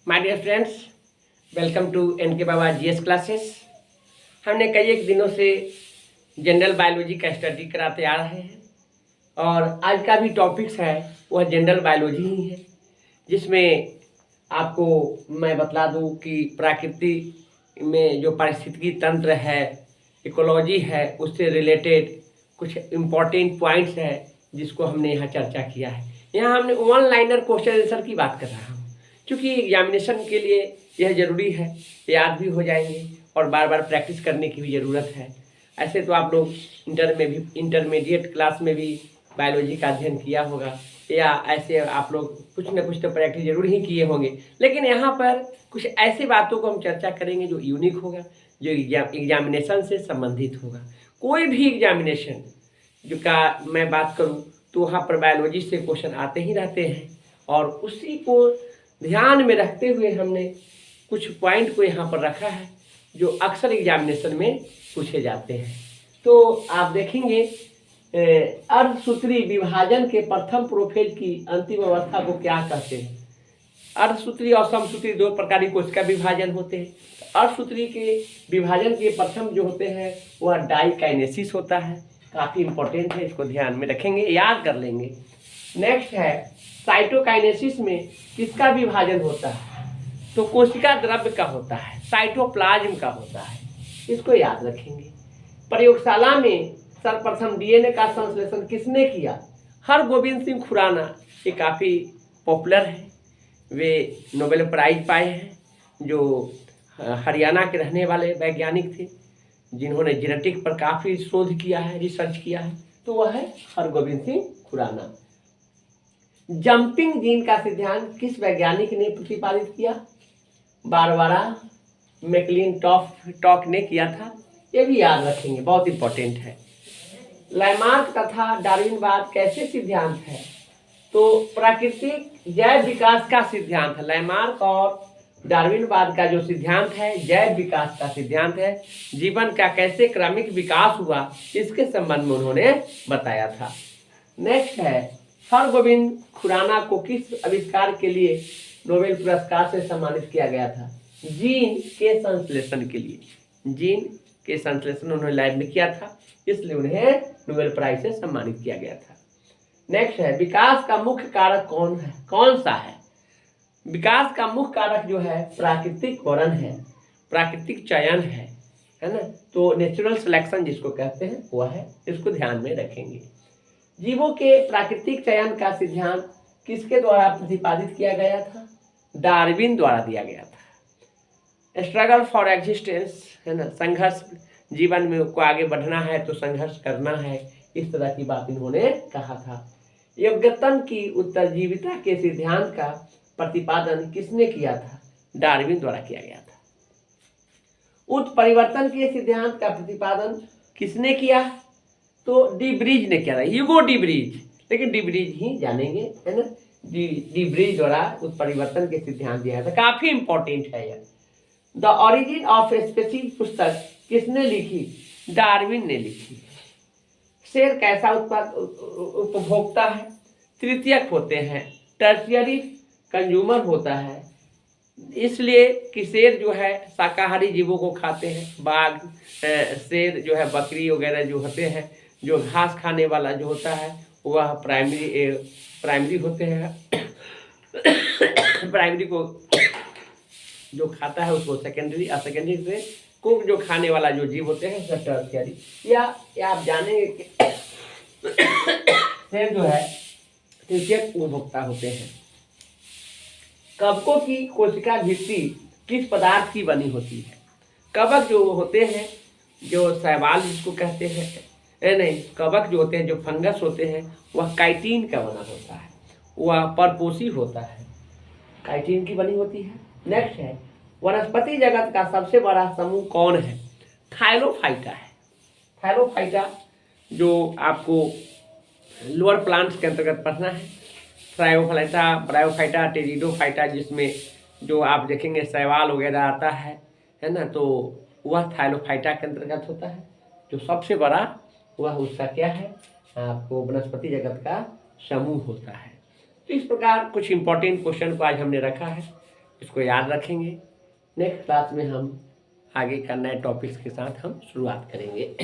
My dear friends, welcome to NK Baba GS classes. हमने कई एक दिनों से जनरल बायोलॉजी का स्टडी कराते आ रहे हैं और आज का भी टॉपिक्स है वह जनरल बायोलॉजी ही है, जिसमें आपको मैं बतला दूं कि प्रकृति में जो पारिस्थितिकी तंत्र है, इकोलॉजी है, उससे रिलेटेड कुछ इम्पोर्टेंट पॉइंट्स हैं जिसको हमने यहाँ चर्चा किया है। यहाँ हमने वन लाइनर क्वेश्चन आंसर की बात कर रहा हूँ, क्योंकि एग्जामिनेशन के लिए यह ज़रूरी है, याद भी हो जाएंगे और बार बार प्रैक्टिस करने की भी ज़रूरत है। ऐसे तो आप लोग इंटरमीडिएट क्लास में भी बायोलॉजी का अध्ययन किया होगा, या ऐसे आप लोग कुछ न कुछ तो प्रैक्टिस जरूर ही किए होंगे, लेकिन यहाँ पर कुछ ऐसी बातों को हम चर्चा करेंगे जो यूनिक होगा, जो एग्जामिनेशन से संबंधित होगा। कोई भी एग्जामिनेशन जो का मैं बात करूँ तो वहाँ पर बायोलॉजी से क्वेश्चन आते ही रहते हैं, और उसी को ध्यान में रखते हुए हमने कुछ पॉइंट को यहाँ पर रखा है जो अक्सर एग्जामिनेशन में पूछे जाते हैं। तो आप देखेंगे अर्धसूत्री विभाजन के प्रथम प्रोफेज की अंतिम अवस्था को क्या कहते हैं। अर्धसूत्री और समसूत्री दो प्रकार की कोशिका विभाजन होते हैं। अर्धसूत्री के विभाजन के प्रथम जो होते हैं वह डाइकाइनेसिस होता है, काफ़ी इंपॉर्टेंट है, इसको ध्यान में रखेंगे, याद कर लेंगे। नेक्स्ट है साइटोकाइनेसिस में किसका विभाजन होता है, तो कोशिका द्रव्य का होता है, साइटोप्लाज्म का होता है, इसको याद रखेंगे। प्रयोगशाला में सर्वप्रथम डीएनए का संश्लेषण किसने किया, हरगोविंद सिंह खुराना, ये काफ़ी पॉपुलर है, वे नोबेल प्राइज पाए हैं, जो हरियाणा के रहने वाले वैज्ञानिक थे जिन्होंने जेनेटिक पर काफ़ी शोध किया है, रिसर्च किया है, तो वह है हरगोविंद सिंह खुराना। जंपिंग जीन का सिद्धांत किस वैज्ञानिक ने प्रतिपादित किया, बारबरा मैकलिंटॉफ ने किया था, ये भी याद रखेंगे, बहुत इंपॉर्टेंट है। लैमार्क तथा डार्विनवाद कैसे सिद्धांत है, तो प्राकृतिक जैव विकास का सिद्धांत है। लैमार्क और डार्विनवाद का जो सिद्धांत है जैव विकास का सिद्धांत है, जीवन का कैसे क्रमिक विकास हुआ इसके संबंध में उन्होंने बताया था। नेक्स्ट है हरगोविंद खुराना को किस आविष्कार के लिए नोबेल पुरस्कार से सम्मानित किया गया था, जीन के संश्लेषण के लिए। जीन के संश्लेषण उन्होंने लैब में किया था, इसलिए उन्हें नोबेल प्राइज से सम्मानित किया गया था। नेक्स्ट है विकास का मुख्य कारक कौन सा है। विकास का मुख्य कारक जो है प्राकृतिक वरण है, प्राकृतिक चयन है ना, तो नेचुरल सिलेक्शन जिसको कहते हैं वह है, इसको ध्यान में रखेंगे। जीवों के प्राकृतिक चयन का सिद्धांत किसके द्वारा प्रतिपादित किया गया था, डार्विन द्वारा दिया गया था। स्ट्रगल फॉर एग्जिस्टेंस है ना, संघर्ष, जीवन में को आगे बढ़ना है तो संघर्ष करना है, इस तरह की बात इन्होंने कहा था। योग्यतन की उत्तरजीविता के सिद्धांत का प्रतिपादन किसने किया था, डार्विन द्वारा किया गया था। उत्परिवर्तन के सिद्धांत का प्रतिपादन किसने किया, तो डीब्रीज ने किया था, ह्यूगो डीब्रीज, लेकिन डीब्रीज ही जानेंगे है ना, डीब्रीज द्वारा उत्परिवर्तन के सिद्धांत दिया था, काफी इंपॉर्टेंट है यह। द ऑरिजिन ऑफ स्पीसीज पुस्तक किसने लिखी, डार्विन ने लिखी। शेर कैसा उपभोक्ता है, तृतीयक होते हैं, टर्शियरी कंज्यूमर होता है, इसलिए कि शेर जो है शाकाहारी जीवों को खाते हैं। बाघ, शेर जो है, बकरी वगैरह जो होते हैं, जो घास खाने वाला जो होता है वह प्राइमरी होते हैं प्राइमरी को जो खाता है उसको सेकेंडरी, और सेकेंडरी से को जो खाने वाला जो जीव होते हैं टर्शियरी। या आप जानेंगे कि शेर जो है तृतीयक उपभोक्ता होते हैं। कवकों की कोशिका भित्ति किस पदार्थ की बनी होती है, कवक जो होते हैं, जो शैवाल जिसको कहते हैं, नहीं, कवक जो होते हैं, जो फंगस होते हैं, वह काइटिन का बना होता है, वह परपोषी होता है, काइटिन की बनी होती है। नेक्स्ट है वनस्पति जगत का सबसे बड़ा समूह कौन है, थाइलोफाइटा है। थाइलोफाइटा जो आपको लोअर प्लांट्स के अंतर्गत पढ़ना है, ट्रायोफाइटा, ब्रायोफाइटा, टेरिडोफाइटा, जिसमें जो आप देखेंगे शैवाल वगैरह आता है ना, तो वह थाइलोफाइटा के अंतर्गत होता है। जो सबसे बड़ा वह उसका क्या है, आपको वनस्पति जगत का समूह होता है। तो इस प्रकार कुछ इंपॉर्टेंट क्वेश्चन को आज हमने रखा है, इसको याद रखेंगे। नेक्स्ट क्लास में हम आगे का नए टॉपिक्स के साथ हम शुरुआत करेंगे।